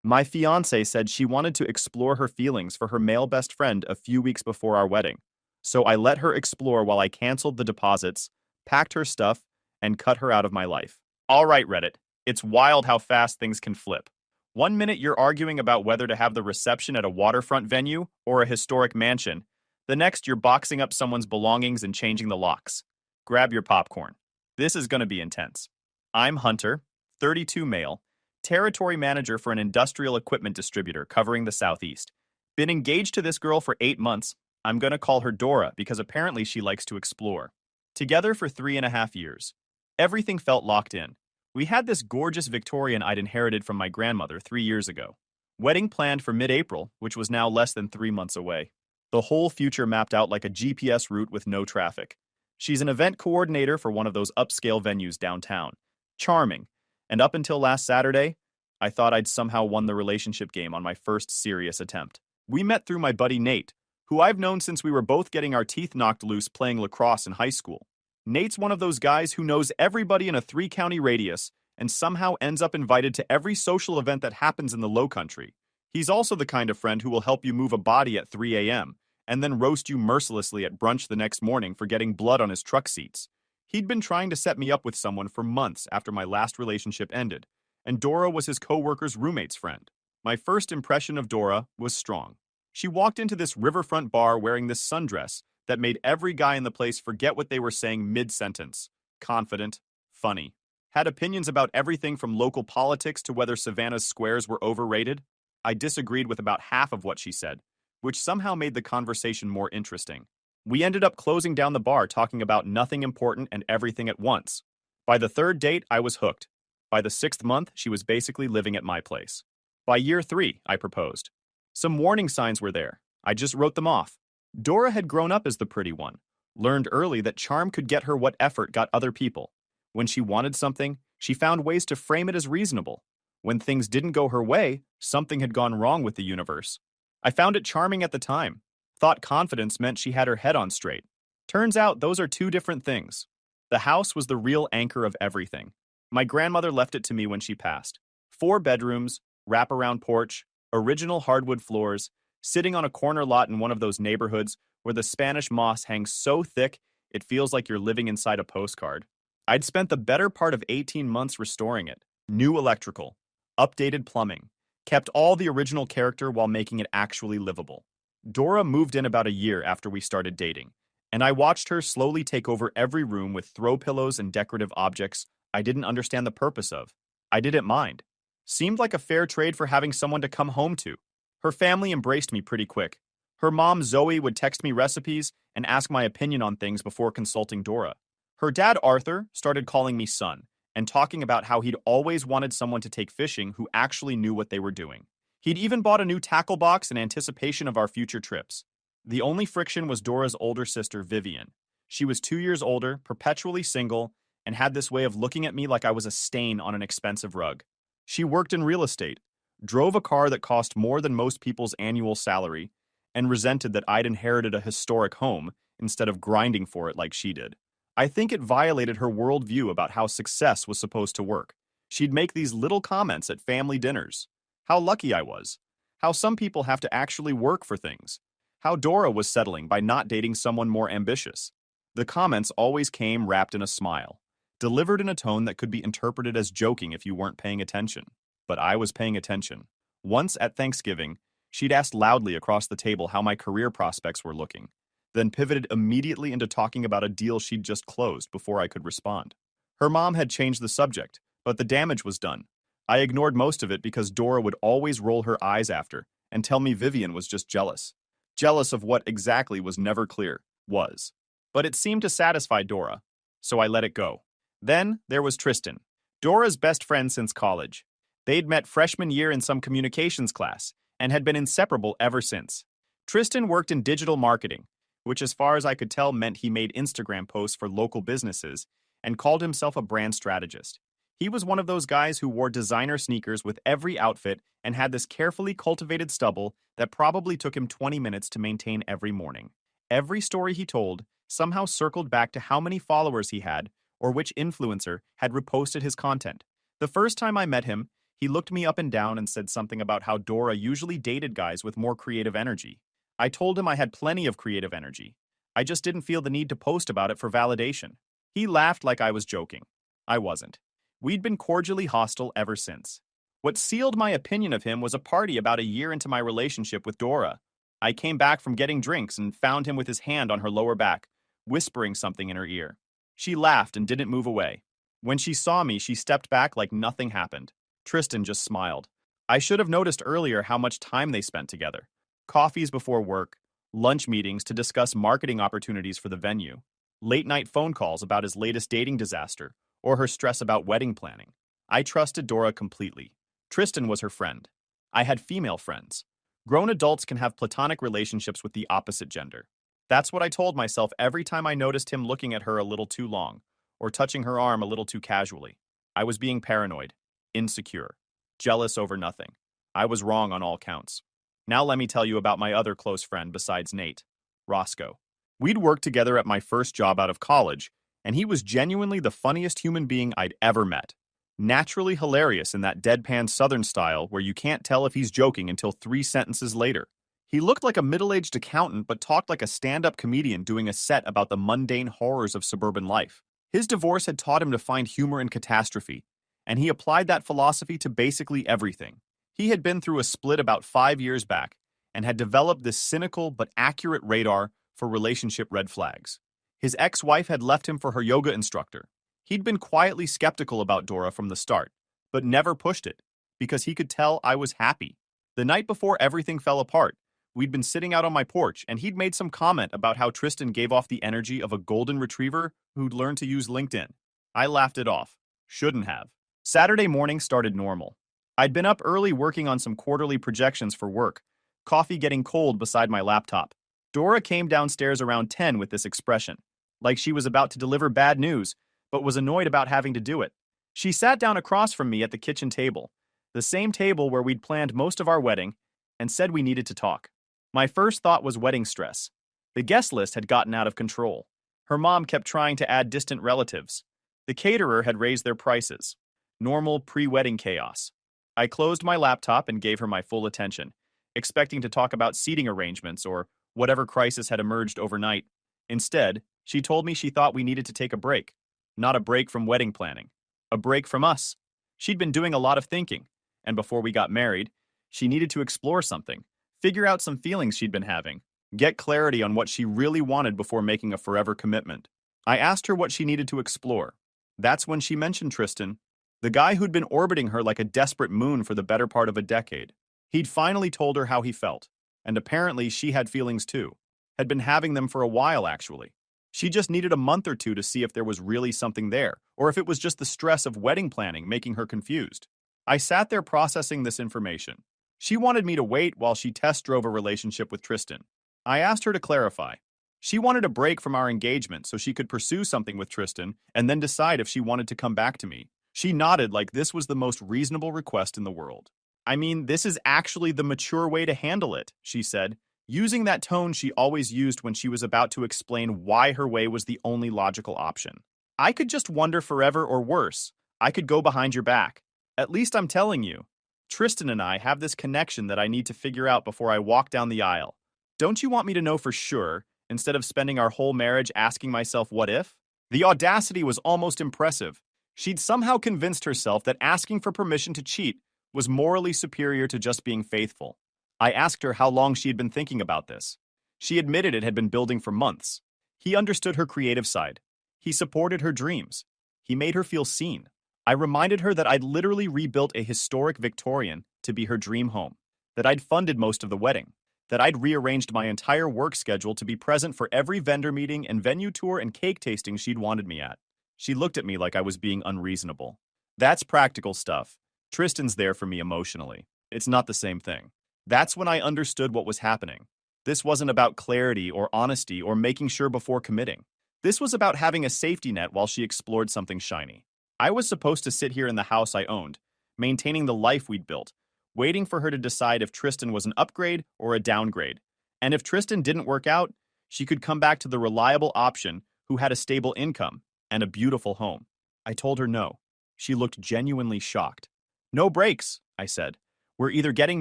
My fiancée said she wanted to explore her feelings for her male best friend a few weeks before our wedding. So I let her explore while I canceled the deposits, packed her stuff, and cut her out of my life. All right, Reddit. It's wild how fast things can flip. One minute you're arguing about whether to have the reception at a waterfront venue or a historic mansion. The next you're boxing up someone's belongings and changing the locks. Grab your popcorn. This is going to be intense. I'm Hunter, 32 male, territory manager for an industrial equipment distributor covering the Southeast. Been engaged to this girl for 8 months. I'm going to call her Dora because apparently she likes to explore. Together for 3.5 years. Everything felt locked in. We had this gorgeous Victorian I'd inherited from my grandmother 3 years ago. Wedding planned for mid-April, which was now less than 3 months away. The whole future mapped out like a GPS route with no traffic. She's an event coordinator for one of those upscale venues downtown. Charming. And up until last Saturday, I thought I'd somehow won the relationship game on my first serious attempt. We met through my buddy Nate, who I've known since we were both getting our teeth knocked loose playing lacrosse in high school. Nate's one of those guys who knows everybody in a 3-county radius and somehow ends up invited to every social event that happens in the Low Country. He's also the kind of friend who will help you move a body at 3 a.m. and then roast you mercilessly at brunch the next morning for getting blood on his truck seats. He'd been trying to set me up with someone for months after my last relationship ended, and Dora was his co-worker's roommate's friend. My first impression of Dora was strong. She walked into this riverfront bar wearing this sundress that made every guy in the place forget what they were saying mid-sentence. Confident, funny. Had opinions about everything from local politics to whether Savannah's squares were overrated. I disagreed with about half of what she said, which somehow made the conversation more interesting. We ended up closing down the bar talking about nothing important and everything at once. By the third date, I was hooked. By the 6th month, she was basically living at my place. By year 3, I proposed. Some warning signs were there. I just wrote them off. Dora had grown up as the pretty one, learned early that charm could get her what effort got other people. When she wanted something, she found ways to frame it as reasonable. When things didn't go her way, something had gone wrong with the universe. I found it charming at the time. Thought confidence meant she had her head on straight. Turns out those are two different things. The house was the real anchor of everything. My grandmother left it to me when she passed. 4 bedrooms, wraparound porch, original hardwood floors, sitting on a corner lot in one of those neighborhoods where the Spanish moss hangs so thick it feels like you're living inside a postcard. I'd spent the better part of 18 months restoring it. New electrical, updated plumbing, kept all the original character while making it actually livable. Dora moved in about a year after we started dating, and I watched her slowly take over every room with throw pillows and decorative objects I didn't understand the purpose of. I didn't mind. Seemed like a fair trade for having someone to come home to. Her family embraced me pretty quick. Her mom, Zoe, would text me recipes and ask my opinion on things before consulting Dora. Her dad, Arthur, started calling me son and talking about how he'd always wanted someone to take fishing who actually knew what they were doing. He'd even bought a new tackle box in anticipation of our future trips. The only friction was Dora's older sister, Vivian. She was 2 years older, perpetually single, and had this way of looking at me like I was a stain on an expensive rug. She worked in real estate, drove a car that cost more than most people's annual salary, and resented that I'd inherited a historic home instead of grinding for it like she did. I think it violated her worldview about how success was supposed to work. She'd make these little comments at family dinners. How lucky I was. How some people have to actually work for things. How Dora was settling by not dating someone more ambitious. The comments always came wrapped in a smile, delivered in a tone that could be interpreted as joking if you weren't paying attention. But I was paying attention. Once at Thanksgiving, she'd asked loudly across the table how my career prospects were looking, then pivoted immediately into talking about a deal she'd just closed before I could respond. Her mom had changed the subject, but the damage was done. I ignored most of it because Dora would always roll her eyes after and tell me Vivian was just jealous. Jealous of what exactly was never clear, was. But it seemed to satisfy Dora, so I let it go. Then there was Tristan, Dora's best friend since college. They'd met freshman year in some communications class and had been inseparable ever since. Tristan worked in digital marketing, which as far as I could tell meant he made Instagram posts for local businesses and called himself a brand strategist. He was one of those guys who wore designer sneakers with every outfit and had this carefully cultivated stubble that probably took him 20 minutes to maintain every morning. Every story he told somehow circled back to how many followers he had or which influencer had reposted his content. The first time I met him, He looked me up and down and said something about how Dora usually dated guys with more creative energy. I told him I had plenty of creative energy. I just didn't feel the need to post about it for validation. He laughed like I was joking. I wasn't. We'd been cordially hostile ever since. What sealed my opinion of him was a party about a year into my relationship with Dora. I came back from getting drinks and found him with his hand on her lower back, whispering something in her ear. She laughed and didn't move away. When she saw me, she stepped back like nothing happened. Tristan just smiled. I should have noticed earlier how much time they spent together. Coffees before work, lunch meetings to discuss marketing opportunities for the venue, late-night phone calls about his latest dating disaster, or her stress about wedding planning. I trusted Dora completely. Tristan was her friend. I had female friends. Grown adults can have platonic relationships with the opposite gender. That's what I told myself every time I noticed him looking at her a little too long, or touching her arm a little too casually. I was being paranoid, insecure, jealous over nothing. I was wrong on all counts. Now let me tell you about my other close friend besides Nate, Roscoe. We'd worked together at my first job out of college, and he was genuinely the funniest human being I'd ever met. Naturally hilarious in that deadpan Southern style where you can't tell if he's joking until 3 sentences later. He looked like a middle-aged accountant but talked like a stand-up comedian doing a set about the mundane horrors of suburban life. His divorce had taught him to find humor in catastrophe, and he applied that philosophy to basically everything. He had been through a split about 5 years back and had developed this cynical but accurate radar for relationship red flags. His ex-wife had left him for her yoga instructor. He'd been quietly skeptical about Dora from the start, but never pushed it, because he could tell I was happy. The night before everything fell apart, we'd been sitting out on my porch, and he'd made some comment about how Tristan gave off the energy of a golden retriever who'd learned to use LinkedIn. I laughed it off. Shouldn't have. Saturday morning started normal. I'd been up early working on some quarterly projections for work, coffee getting cold beside my laptop. Dora came downstairs around 10 with this expression, like she was about to deliver bad news, but was annoyed about having to do it. She sat down across from me at the kitchen table, the same table where we'd planned most of our wedding, and said we needed to talk. My first thought was wedding stress. The guest list had gotten out of control. Her mom kept trying to add distant relatives. The caterer had raised their prices. Normal pre-wedding chaos. I closed my laptop and gave her my full attention, expecting to talk about seating arrangements or whatever crisis had emerged overnight. Instead, she told me she thought we needed to take a break. Not a break from wedding planning. A break from us. She'd been doing a lot of thinking, and before we got married, she needed to explore something, figure out some feelings she'd been having, get clarity on what she really wanted before making a forever commitment. I asked her what she needed to explore. That's when she mentioned Tristan, the guy who'd been orbiting her like a desperate moon for the better part of a decade. He'd finally told her how he felt, and apparently she had feelings too. Had been having them for a while, actually. She just needed a month or two to see if there was really something there, or if it was just the stress of wedding planning making her confused. I sat there processing this information. She wanted me to wait while she test drove a relationship with Tristan. I asked her to clarify. She wanted a break from our engagement so she could pursue something with Tristan and then decide if she wanted to come back to me. She nodded like this was the most reasonable request in the world. I mean, this is actually the mature way to handle it, she said, using that tone she always used when she was about to explain why her way was the only logical option. I could just wonder forever, or worse, I could go behind your back. At least I'm telling you. Tristan and I have this connection that I need to figure out before I walk down the aisle. Don't you want me to know for sure, instead of spending our whole marriage asking myself what if? The audacity was almost impressive. She'd somehow convinced herself that asking for permission to cheat was morally superior to just being faithful. I asked her how long she had been thinking about this. She admitted it had been building for months. He understood her creative side. He supported her dreams. He made her feel seen. I reminded her that I'd literally rebuilt a historic Victorian to be her dream home, that I'd funded most of the wedding, that I'd rearranged my entire work schedule to be present for every vendor meeting and venue tour and cake tasting she'd wanted me at. She looked at me like I was being unreasonable. That's practical stuff. Tristan's there for me emotionally. It's not the same thing. That's when I understood what was happening. This wasn't about clarity or honesty or making sure before committing. This was about having a safety net while she explored something shiny. I was supposed to sit here in the house I owned, maintaining the life we'd built, waiting for her to decide if Tristan was an upgrade or a downgrade. And if Tristan didn't work out, she could come back to the reliable option who had a stable income and a beautiful home. I told her no. She looked genuinely shocked. No breaks, I said. We're either getting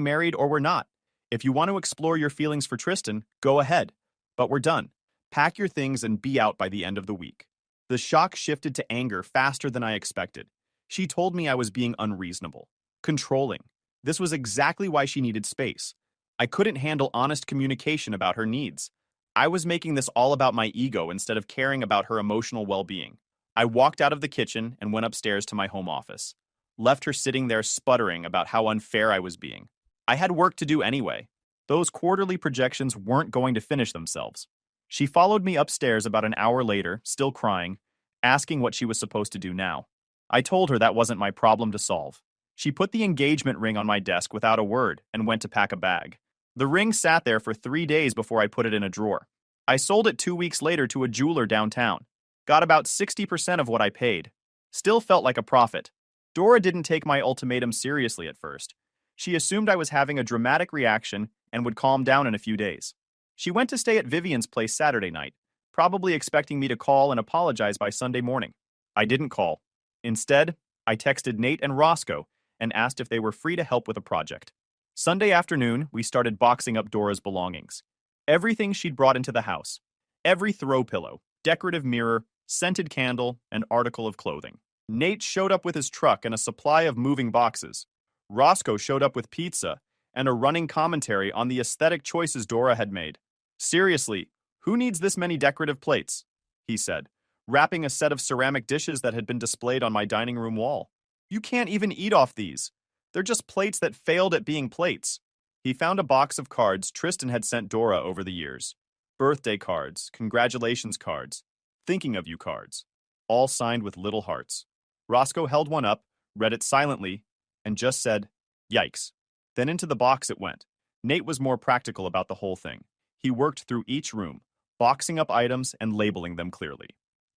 married or we're not. If you want to explore your feelings for Tristan, go ahead. But we're done. Pack your things and be out by the end of the week. The shock shifted to anger faster than I expected. She told me I was being unreasonable, controlling. This was exactly why she needed space. I couldn't handle honest communication about her needs. I was making this all about my ego instead of caring about her emotional well-being. I walked out of the kitchen and went upstairs to my home office. Left her sitting there sputtering about how unfair I was being. I had work to do anyway. Those quarterly projections weren't going to finish themselves. She followed me upstairs about an hour later, still crying, asking what she was supposed to do now. I told her that wasn't my problem to solve. She put the engagement ring on my desk without a word and went to pack a bag. The ring sat there for 3 days before I put it in a drawer. I sold it 2 weeks later to a jeweler downtown. Got about 60% of what I paid. Still felt like a profit. Dora didn't take my ultimatum seriously at first. She assumed I was having a dramatic reaction and would calm down in a few days. She went to stay at Vivian's place Saturday night, probably expecting me to call and apologize by Sunday morning. I didn't call. Instead, I texted Nate and Roscoe and asked if they were free to help with a project. Sunday afternoon, we started boxing up Dora's belongings. Everything she'd brought into the house. Every throw pillow, decorative mirror, scented candle, and article of clothing. Nate showed up with his truck and a supply of moving boxes. Roscoe showed up with pizza and a running commentary on the aesthetic choices Dora had made. Seriously, who needs this many decorative plates? He said, wrapping a set of ceramic dishes that had been displayed on my dining room wall. You can't even eat off these. They're just plates that failed at being plates. He found a box of cards Tristan had sent Dora over the years. Birthday cards, congratulations cards, thinking of you cards, all signed with little hearts. Roscoe held one up, read it silently, and just said, "Yikes." Then into the box it went. Nate was more practical about the whole thing. He worked through each room, boxing up items and labeling them clearly.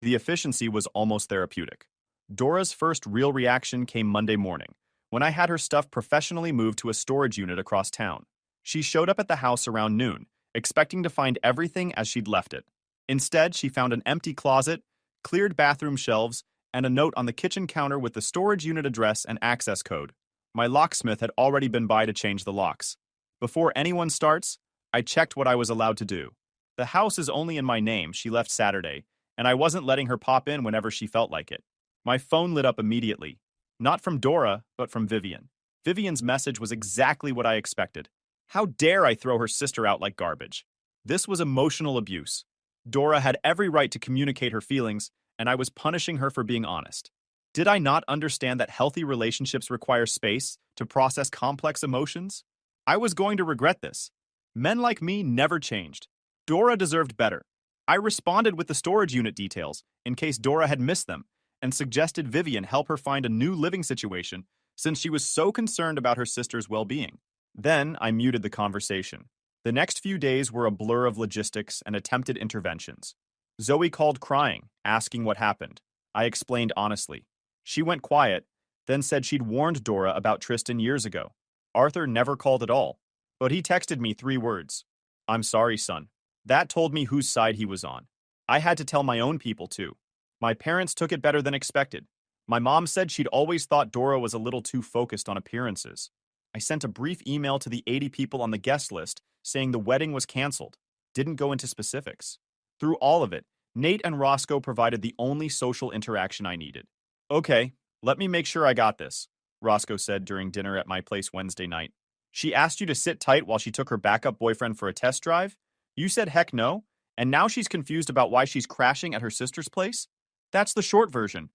The efficiency was almost therapeutic. Dora's first real reaction came Monday morning, when I had her stuff professionally moved to a storage unit across town. She showed up at the house around noon, expecting to find everything as she'd left it. Instead, she found an empty closet, cleared bathroom shelves, and a note on the kitchen counter with the storage unit address and access code. My locksmith had already been by to change the locks. Before anyone starts, I checked what I was allowed to do. The house is only in my name, she left Saturday, and I wasn't letting her pop in whenever she felt like it. My phone lit up immediately. Not from Dora, but from Vivian. Vivian's message was exactly what I expected. How dare I throw her sister out like garbage? This was emotional abuse. Dora had every right to communicate her feelings, and I was punishing her for being honest. Did I not understand that healthy relationships require space to process complex emotions? I was going to regret this. Men like me never changed. Dora deserved better. I responded with the storage unit details, in case Dora had missed them, and suggested Vivian help her find a new living situation since she was so concerned about her sister's well-being. Then I muted the conversation. The next few days were a blur of logistics and attempted interventions. Zoe called crying, asking what happened. I explained honestly. She went quiet, then said she'd warned Dora about Tristan years ago. Arthur never called at all, but he texted me 3 words. "I'm sorry, son." That told me whose side he was on. I had to tell my own people too. My parents took it better than expected. My mom said she'd always thought Dora was a little too focused on appearances. I sent a brief email to the 80 people on the guest list saying the wedding was canceled. Didn't go into specifics. Through all of it, Nate and Roscoe provided the only social interaction I needed. "Okay, let me make sure I got this," Roscoe said during dinner at my place Wednesday night. "She asked you to sit tight while she took her backup boyfriend for a test drive? You said heck no, and now she's confused about why she's crashing at her sister's place? That's the short version.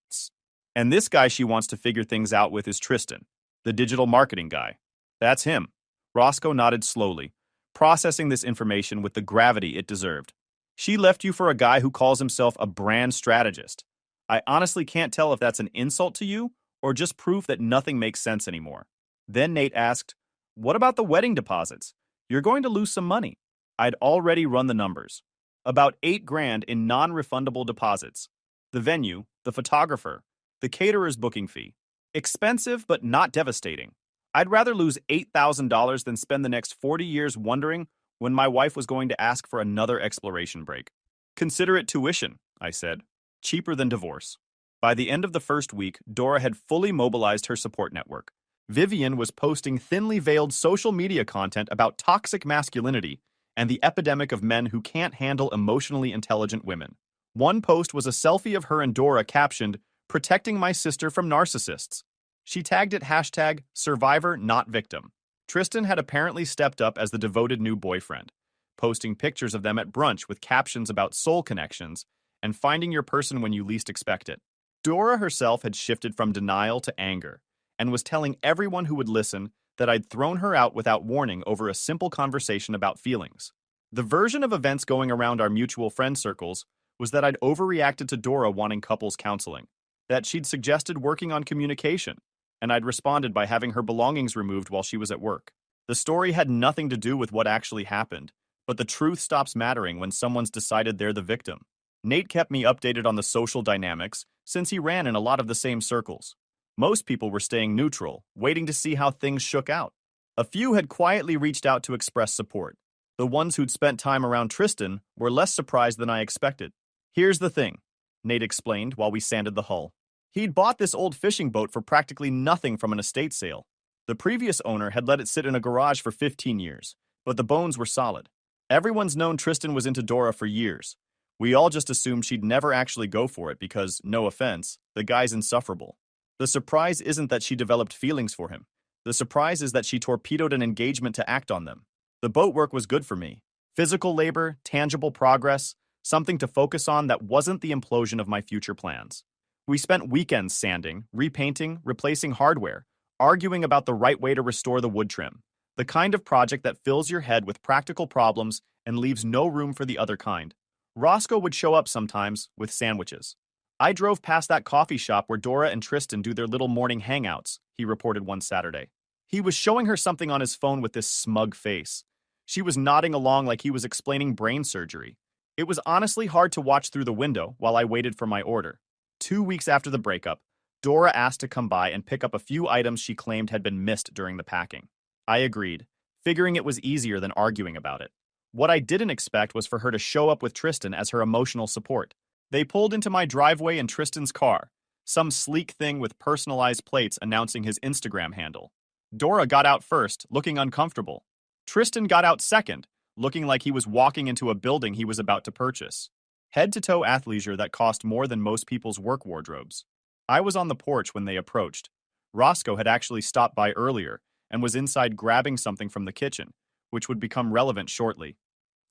And this guy she wants to figure things out with is Tristan, the digital marketing guy. That's him." Roscoe nodded slowly, processing this information with the gravity it deserved. "She left you for a guy who calls himself a brand strategist. I honestly can't tell if that's an insult to you or just proof that nothing makes sense anymore." Then Nate asked, "What about the wedding deposits? You're going to lose some money." I'd already run the numbers. About $8,000 in non-refundable deposits. The venue, the photographer, the caterer's booking fee. Expensive, but not devastating. I'd rather lose $8,000 than spend the next 40 years wondering when my wife was going to ask for another exploration break. "Consider it tuition," I said. "Cheaper than divorce." By the end of the first week, Dora had fully mobilized her support network. Vivian was posting thinly veiled social media content about toxic masculinity and the epidemic of men who can't handle emotionally intelligent women. One post was a selfie of her and Dora captioned, "Protecting my sister from narcissists." She tagged it hashtag survivor not victim. Tristan had apparently stepped up as the devoted new boyfriend, posting pictures of them at brunch with captions about soul connections and finding your person when you least expect it. Dora herself had shifted from denial to anger and was telling everyone who would listen that I'd thrown her out without warning over a simple conversation about feelings. The version of events going around our mutual friend circles was that I'd overreacted to Dora wanting couples counseling, that she'd suggested working on communication, and I'd responded by having her belongings removed while she was at work. The story had nothing to do with what actually happened, but the truth stops mattering when someone's decided they're the victim. Nate kept me updated on the social dynamics since he ran in a lot of the same circles. Most people were staying neutral, waiting to see how things shook out. A few had quietly reached out to express support. The ones who'd spent time around Tristan were less surprised than I expected. "Here's the thing," Nate explained while we sanded the hull. He'd bought this old fishing boat for practically nothing from an estate sale. The previous owner had let it sit in a garage for 15 years, but the bones were solid. Everyone's known Tristan was into Dora for years. We all just assumed she'd never actually go for it because, no offense, the guy's insufferable. The surprise isn't that she developed feelings for him. The surprise is that she torpedoed an engagement to act on them. The boat work was good for me. Physical labor, tangible progress, something to focus on that wasn't the implosion of my future plans. We spent weekends sanding, repainting, replacing hardware, arguing about the right way to restore the wood trim. The kind of project that fills your head with practical problems and leaves no room for the other kind. Roscoe would show up sometimes with sandwiches. "I drove past that coffee shop where Dora and Tristan do their little morning hangouts," he reported one Saturday. He was showing her something on his phone with this smug face. She was nodding along like he was explaining brain surgery. It was honestly hard to watch through the window while I waited for my order. 2 weeks after the breakup, Dora asked to come by and pick up a few items she claimed had been missed during the packing. I agreed, figuring it was easier than arguing about it. What I didn't expect was for her to show up with Tristan as her emotional support. They pulled into my driveway in Tristan's car, some sleek thing with personalized plates announcing his Instagram handle. Dora got out first, looking uncomfortable. Tristan got out second, looking like he was walking into a building he was about to purchase. Head-to-toe athleisure that cost more than most people's work wardrobes. I was on the porch when they approached. Roscoe had actually stopped by earlier and was inside grabbing something from the kitchen, which would become relevant shortly.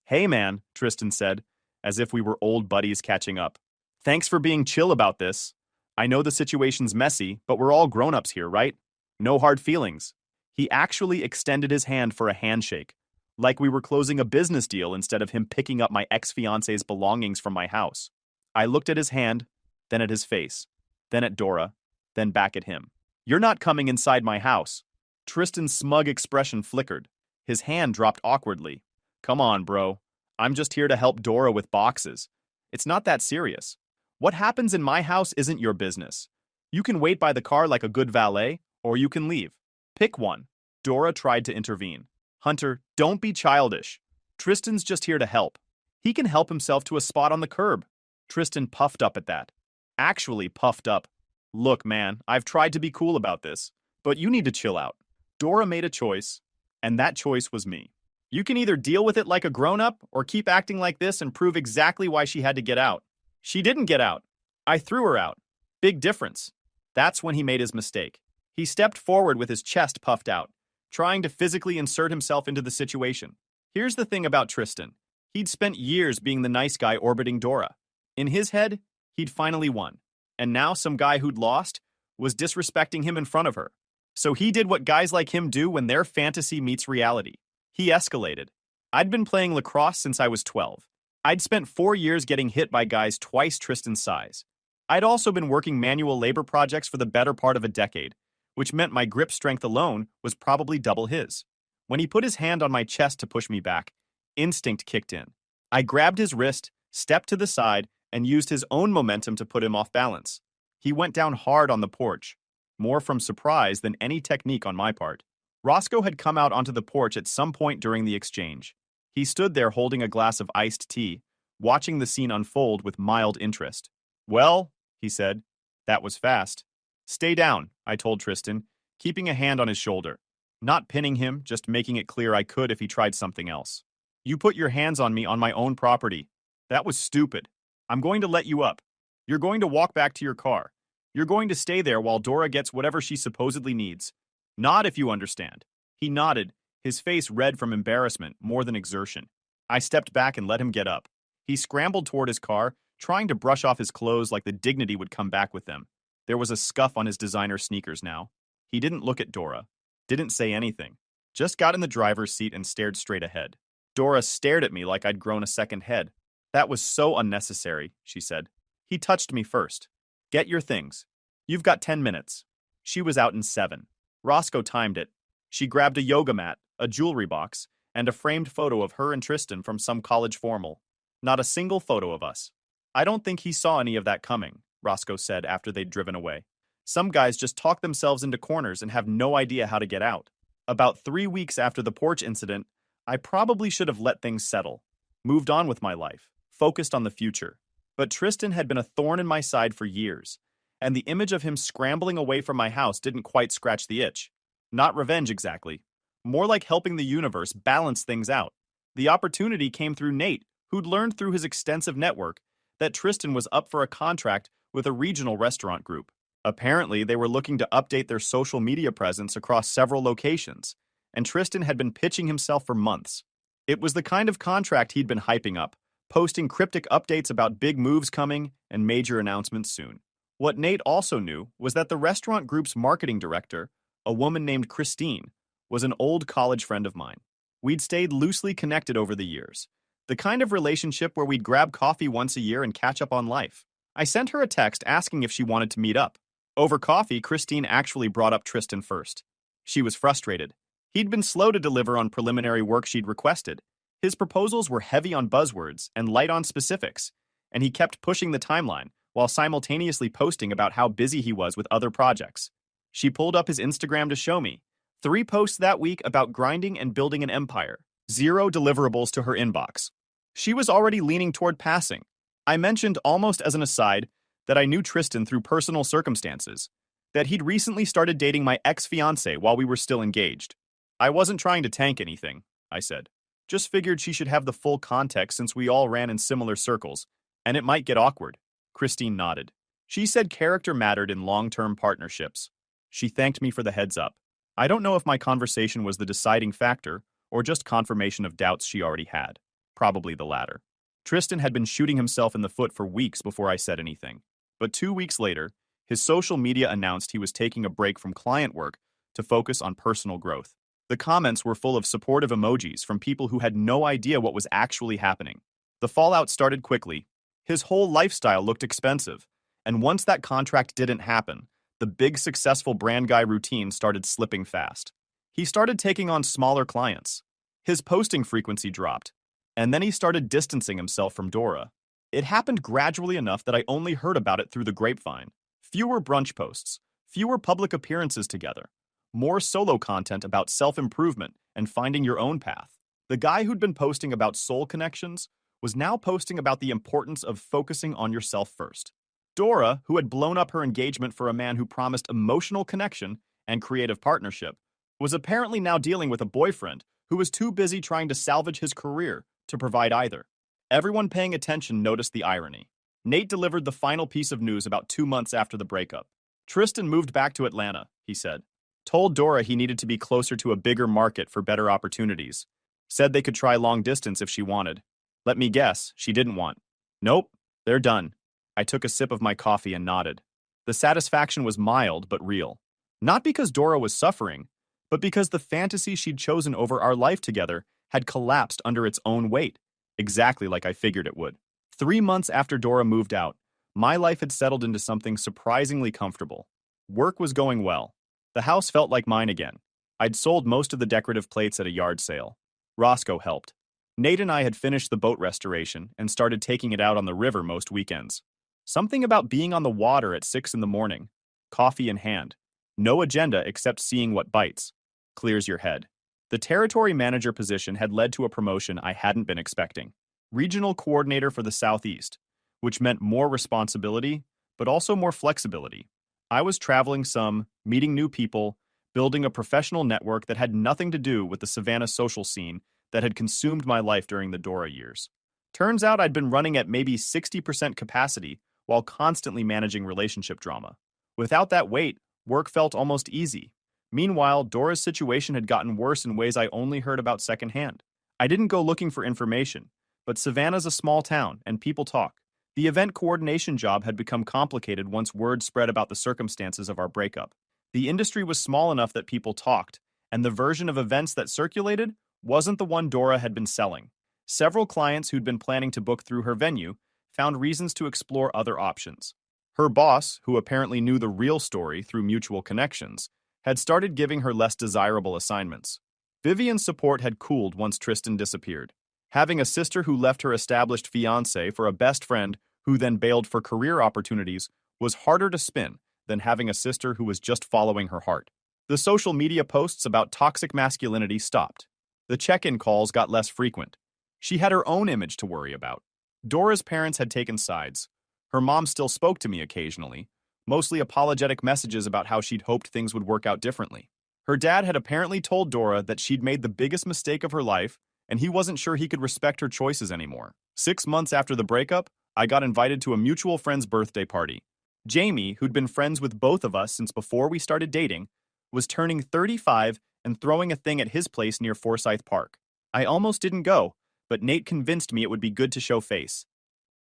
"Hey man," Tristan said, as if we were old buddies catching up. "Thanks for being chill about this. I know the situation's messy, but we're all grown-ups here, right? No hard feelings." He actually extended his hand for a handshake, like we were closing a business deal instead of him picking up my ex-fiance's belongings from my house. I looked at his hand, then at his face, then at Dora, then back at him. "You're not coming inside my house." Tristan's smug expression flickered. His hand dropped awkwardly. "Come on, bro. I'm just here to help Dora with boxes. It's not that serious. What happens in my house isn't your business. You can wait by the car like a good valet, or you can leave. Pick one." Dora tried to intervene. "Hunter, don't be childish. Tristan's just here to help. He can help himself to a spot on the curb." Tristan puffed up at that. Actually puffed up. "Look, man, I've tried to be cool about this, but you need to chill out." Dora made a choice, and that choice was me. You can either deal with it like a grown-up or keep acting like this and prove exactly why she had to get out. She didn't get out. I threw her out. Big difference. That's when he made his mistake. He stepped forward with his chest puffed out, trying to physically insert himself into the situation. Here's the thing about Tristan. He'd spent years being the nice guy orbiting Dora. In his head, he'd finally won. And now some guy who'd lost was disrespecting him in front of her. So he did what guys like him do when their fantasy meets reality. He escalated. I'd been playing lacrosse since I was 12. I'd spent 4 years getting hit by guys twice Tristan's size. I'd also been working manual labor projects for the better part of a decade, which meant my grip strength alone was probably double his. When he put his hand on my chest to push me back, instinct kicked in. I grabbed his wrist, stepped to the side, and used his own momentum to put him off balance. He went down hard on the porch, more from surprise than any technique on my part. Roscoe had come out onto the porch at some point during the exchange. He stood there holding a glass of iced tea, watching the scene unfold with mild interest. "Well," he said, "that was fast." "Stay down," I told Tristan, keeping a hand on his shoulder. Not pinning him, just making it clear I could if he tried something else. You put your hands on me on my own property. That was stupid. I'm going to let you up. You're going to walk back to your car. You're going to stay there while Dora gets whatever she supposedly needs. Nod if you understand. He nodded, his face red from embarrassment more than exertion. I stepped back and let him get up. He scrambled toward his car, trying to brush off his clothes like the dignity would come back with them. There was a scuff on his designer sneakers now. He didn't look at Dora. Didn't say anything. Just got in the driver's seat and stared straight ahead. Dora stared at me like I'd grown a second head. That was so unnecessary, she said. He touched me first. Get your things. You've got 10 minutes. She was out in 7. Roscoe timed it. She grabbed a yoga mat, a jewelry box, and a framed photo of her and Tristan from some college formal. Not a single photo of us. I don't think he saw any of that coming, Roscoe said after they'd driven away. Some guys just talk themselves into corners and have no idea how to get out. About 3 weeks after the porch incident, I probably should have let things settle. Moved on with my life, focused on the future. But Tristan had been a thorn in my side for years, and the image of him scrambling away from my house didn't quite scratch the itch. Not revenge exactly. More like helping the universe balance things out. The opportunity came through Nate, who'd learned through his extensive network that Tristan was up for a contract with a regional restaurant group. Apparently, they were looking to update their social media presence across several locations, and Tristan had been pitching himself for months. It was the kind of contract he'd been hyping up, posting cryptic updates about big moves coming and major announcements soon. What Nate also knew was that the restaurant group's marketing director, a woman named Christine, was an old college friend of mine. We'd stayed loosely connected over the years, the kind of relationship where we'd grab coffee once a year and catch up on life. I sent her a text asking if she wanted to meet up. Over coffee, Christine actually brought up Tristan first. She was frustrated. He'd been slow to deliver on preliminary work she'd requested. His proposals were heavy on buzzwords and light on specifics, and he kept pushing the timeline while simultaneously posting about how busy he was with other projects. She pulled up his Instagram to show me. 3 posts that week about grinding and building an empire. 0 deliverables to her inbox. She was already leaning toward passing. I mentioned almost as an aside that I knew Tristan through personal circumstances, that he'd recently started dating my ex-fiancée while we were still engaged. I wasn't trying to tank anything, I said. Just figured she should have the full context since we all ran in similar circles, and it might get awkward. Christine nodded. She said character mattered in long-term partnerships. She thanked me for the heads up. I don't know if my conversation was the deciding factor or just confirmation of doubts she already had. Probably the latter. Tristan had been shooting himself in the foot for weeks before I said anything. But 2 weeks later, his social media announced he was taking a break from client work to focus on personal growth. The comments were full of supportive emojis from people who had no idea what was actually happening. The fallout started quickly. His whole lifestyle looked expensive, and once that contract didn't happen, the big successful brand guy routine started slipping fast. He started taking on smaller clients. His posting frequency dropped, and then he started distancing himself from Dora. It happened gradually enough that I only heard about it through the grapevine. Fewer brunch posts, fewer public appearances together, more solo content about self-improvement and finding your own path. The guy who'd been posting about soul connections was now posting about the importance of focusing on yourself first. Dora, who had blown up her engagement for a man who promised emotional connection and creative partnership, was apparently now dealing with a boyfriend who was too busy trying to salvage his career to provide either. Everyone paying attention noticed the irony. Nate delivered the final piece of news about 2 months after the breakup. Tristan moved back to Atlanta, he said. Told Dora he needed to be closer to a bigger market for better opportunities. Said they could try long distance if she wanted. Let me guess, she didn't want. Nope, they're done. I took a sip of my coffee and nodded. The satisfaction was mild but real. Not because Dora was suffering, but because the fantasy she'd chosen over our life together had collapsed under its own weight, exactly like I figured it would. 3 months after Dora moved out, my life had settled into something surprisingly comfortable. Work was going well. The house felt like mine again. I'd sold most of the decorative plates at a yard sale. Roscoe helped. Nate and I had finished the boat restoration and started taking it out on the river most weekends. Something about being on the water at 6 in the morning, coffee in hand. No agenda except seeing what bites. Clears your head. The territory manager position had led to a promotion I hadn't been expecting. Regional coordinator for the Southeast, which meant more responsibility, but also more flexibility. I was traveling some, meeting new people, building a professional network that had nothing to do with the Savannah social scene that had consumed my life during the Dora years. Turns out I'd been running at maybe 60% capacity while constantly managing relationship drama. Without that weight, work felt almost easy. Meanwhile, Dora's situation had gotten worse in ways I only heard about secondhand. I didn't go looking for information, but Savannah's a small town, and people talk. The event coordination job had become complicated once word spread about the circumstances of our breakup. The industry was small enough that people talked, and the version of events that circulated wasn't the one Dora had been selling. Several clients who'd been planning to book through her venue found reasons to explore other options. Her boss, who apparently knew the real story through mutual connections, had started giving her less desirable assignments. Vivian's support had cooled once Tristan disappeared. Having a sister who left her established fiancé for a best friend who then bailed for career opportunities was harder to spin than having a sister who was just following her heart. The social media posts about toxic masculinity stopped. The check-in calls got less frequent. She had her own image to worry about. Dora's parents had taken sides. Her mom still spoke to me occasionally, mostly apologetic messages about how she'd hoped things would work out differently. Her dad had apparently told Dora that she'd made the biggest mistake of her life, and he wasn't sure he could respect her choices anymore. 6 months after the breakup, I got invited to a mutual friend's birthday party. Jamie, who'd been friends with both of us since before we started dating, was turning 35 and throwing a thing at his place near Forsyth Park. I almost didn't go, but Nate convinced me it would be good to show face.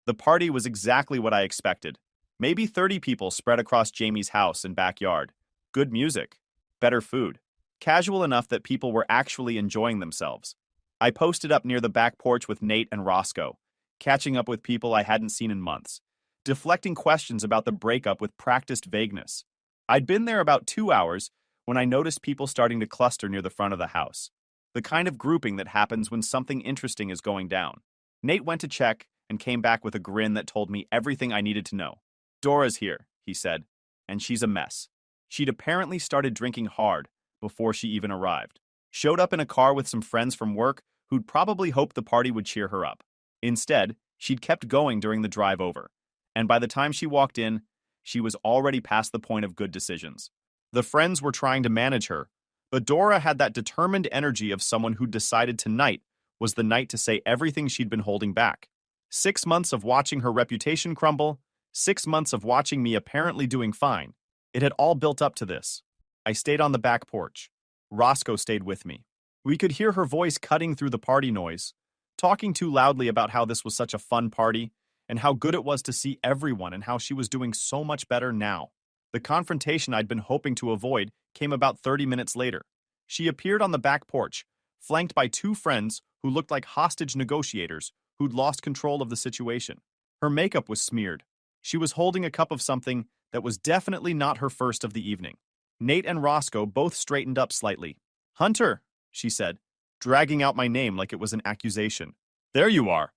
The party was exactly what I expected. Maybe 30 people spread across Jamie's house and backyard. Good music. Better food. Casual enough that people were actually enjoying themselves. I posted up near the back porch with Nate and Roscoe, catching up with people I hadn't seen in months, deflecting questions about the breakup with practiced vagueness. I'd been there about 2 hours when I noticed people starting to cluster near the front of the house. The kind of grouping that happens when something interesting is going down. Nate went to check and came back with a grin that told me everything I needed to know. Dora's here, he said, and she's a mess. She'd apparently started drinking hard before she even arrived. Showed up in a car with some friends from work who'd probably hoped the party would cheer her up. Instead, she'd kept going during the drive over, and by the time she walked in, she was already past the point of good decisions. The friends were trying to manage her, but Dora had that determined energy of someone who decided tonight was the night to say everything she'd been holding back. 6 months of watching her reputation crumble, 6 months of watching me apparently doing fine. It had all built up to this. I stayed on the back porch. Roscoe stayed with me. We could hear her voice cutting through the party noise, talking too loudly about how this was such a fun party, and how good it was to see everyone and how she was doing so much better now. The confrontation I'd been hoping to avoid came about 30 minutes later. She appeared on the back porch, flanked by 2 friends who looked like hostage negotiators who'd lost control of the situation. Her makeup was smeared. She was holding a cup of something that was definitely not her first of the evening. Nate and Roscoe both straightened up slightly. "Hunter," she said, dragging out my name like it was an accusation. "There you are.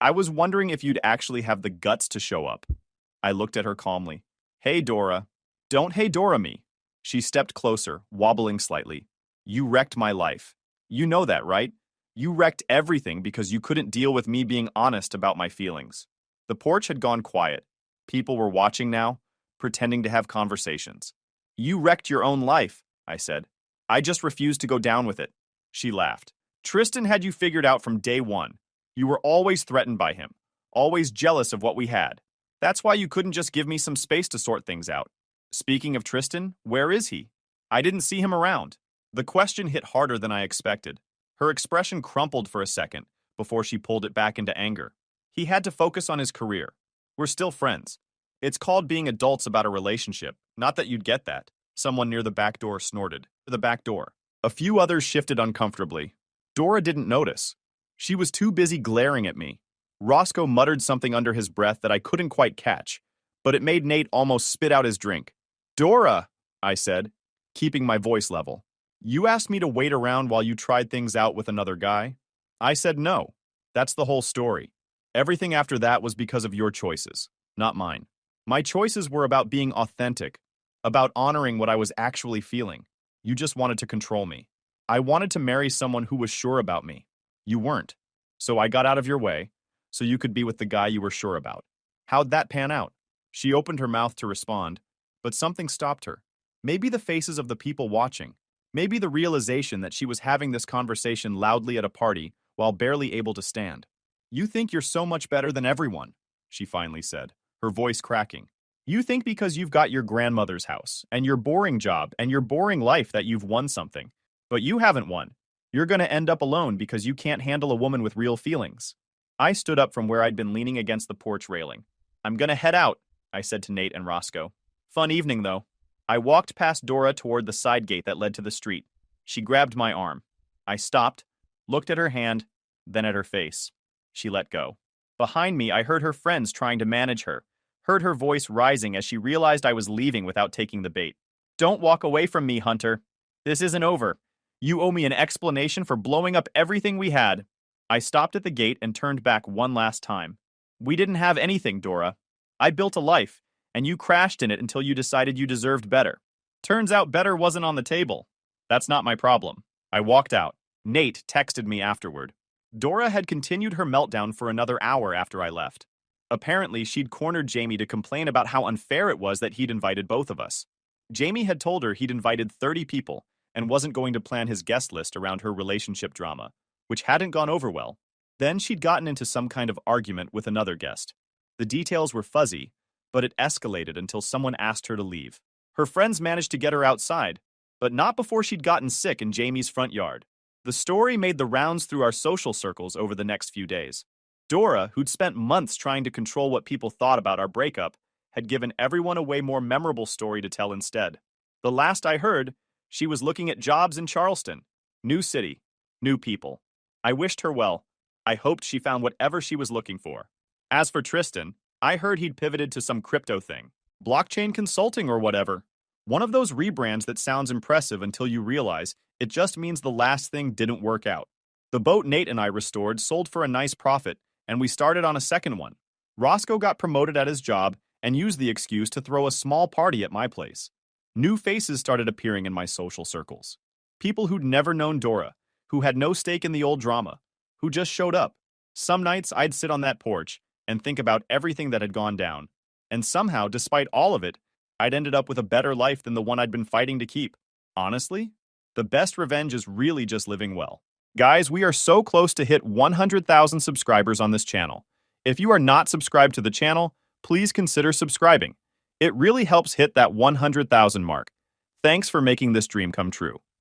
I was wondering if you'd actually have the guts to show up." I looked at her calmly. "Hey, Dora." "Don't hey Dora me." She stepped closer, wobbling slightly. "You wrecked my life. You know that, right? You wrecked everything because you couldn't deal with me being honest about my feelings." The porch had gone quiet. People were watching now, pretending to have conversations. "You wrecked your own life," I said. "I just refused to go down with it." She laughed. "Tristan had you figured out from day one. You were always threatened by him, always jealous of what we had. That's why you couldn't just give me some space to sort things out. Speaking of Tristan, where is he? I didn't see him around." The question hit harder than I expected. Her expression crumpled for a second before she pulled it back into anger. "He had to focus on his career. We're still friends. It's called being adults about a relationship, not that you'd get that." Someone near the back door snorted. The back door. A few others shifted uncomfortably. Dora didn't notice. She was too busy glaring at me. Roscoe muttered something under his breath that I couldn't quite catch, but it made Nate almost spit out his drink. "Dora," I said, keeping my voice level. "You asked me to wait around while you tried things out with another guy?" I said no. That's the whole story. Everything after that was because of your choices, not mine. My choices were about being authentic, about honoring what I was actually feeling. You just wanted to control me. I wanted to marry someone who was sure about me. You weren't. So I got out of your way, so you could be with the guy you were sure about. How'd that pan out? She opened her mouth to respond, but something stopped her. Maybe the faces of the people watching. Maybe the realization that she was having this conversation loudly at a party while barely able to stand. "You think you're so much better than everyone," she finally said, her voice cracking. "You think because you've got your grandmother's house, and your boring job, and your boring life that you've won something. But you haven't won. You're gonna end up alone because you can't handle a woman with real feelings." I stood up from where I'd been leaning against the porch railing. "I'm gonna head out," I said to Nate and Roscoe. "Fun evening, though." I walked past Dora toward the side gate that led to the street. She grabbed my arm. I stopped, looked at her hand, then at her face. She let go. Behind me, I heard her friends trying to manage her, heard her voice rising as she realized I was leaving without taking the bait. "Don't walk away from me, Hunter. This isn't over. You owe me an explanation for blowing up everything we had." I stopped at the gate and turned back one last time. "We didn't have anything, Dora. I built a life, and you crashed in it until you decided you deserved better. Turns out better wasn't on the table. That's not my problem." I walked out. Nate texted me afterward. Dora had continued her meltdown for another hour after I left. Apparently, she'd cornered Jamie to complain about how unfair it was that he'd invited both of us. Jamie had told her he'd invited 30 people and wasn't going to plan his guest list around her relationship drama, which hadn't gone over well. Then she'd gotten into some kind of argument with another guest. The details were fuzzy, but it escalated until someone asked her to leave. Her friends managed to get her outside, but not before she'd gotten sick in Jamie's front yard. The story made the rounds through our social circles over the next few days. Dora, who'd spent months trying to control what people thought about our breakup, had given everyone a way more memorable story to tell instead. The last I heard, she was looking at jobs in Charleston. New city, new people. I wished her well. I hoped she found whatever she was looking for. As for Tristan, I heard he'd pivoted to some crypto thing. Blockchain consulting or whatever. One of those rebrands that sounds impressive until you realize it just means the last thing didn't work out. The boat Nate and I restored sold for a nice profit, and we started on a second one. Roscoe got promoted at his job and used the excuse to throw a small party at my place. New faces started appearing in my social circles. People who'd never known Dora, who had no stake in the old drama, who just showed up. Some nights I'd sit on that porch and think about everything that had gone down. And somehow, despite all of it, I'd ended up with a better life than the one I'd been fighting to keep. Honestly, the best revenge is really just living well. Guys, we are so close to hit 100,000 subscribers on this channel. If you are not subscribed to the channel, please consider subscribing. It really helps hit that 100,000 mark. Thanks for making this dream come true.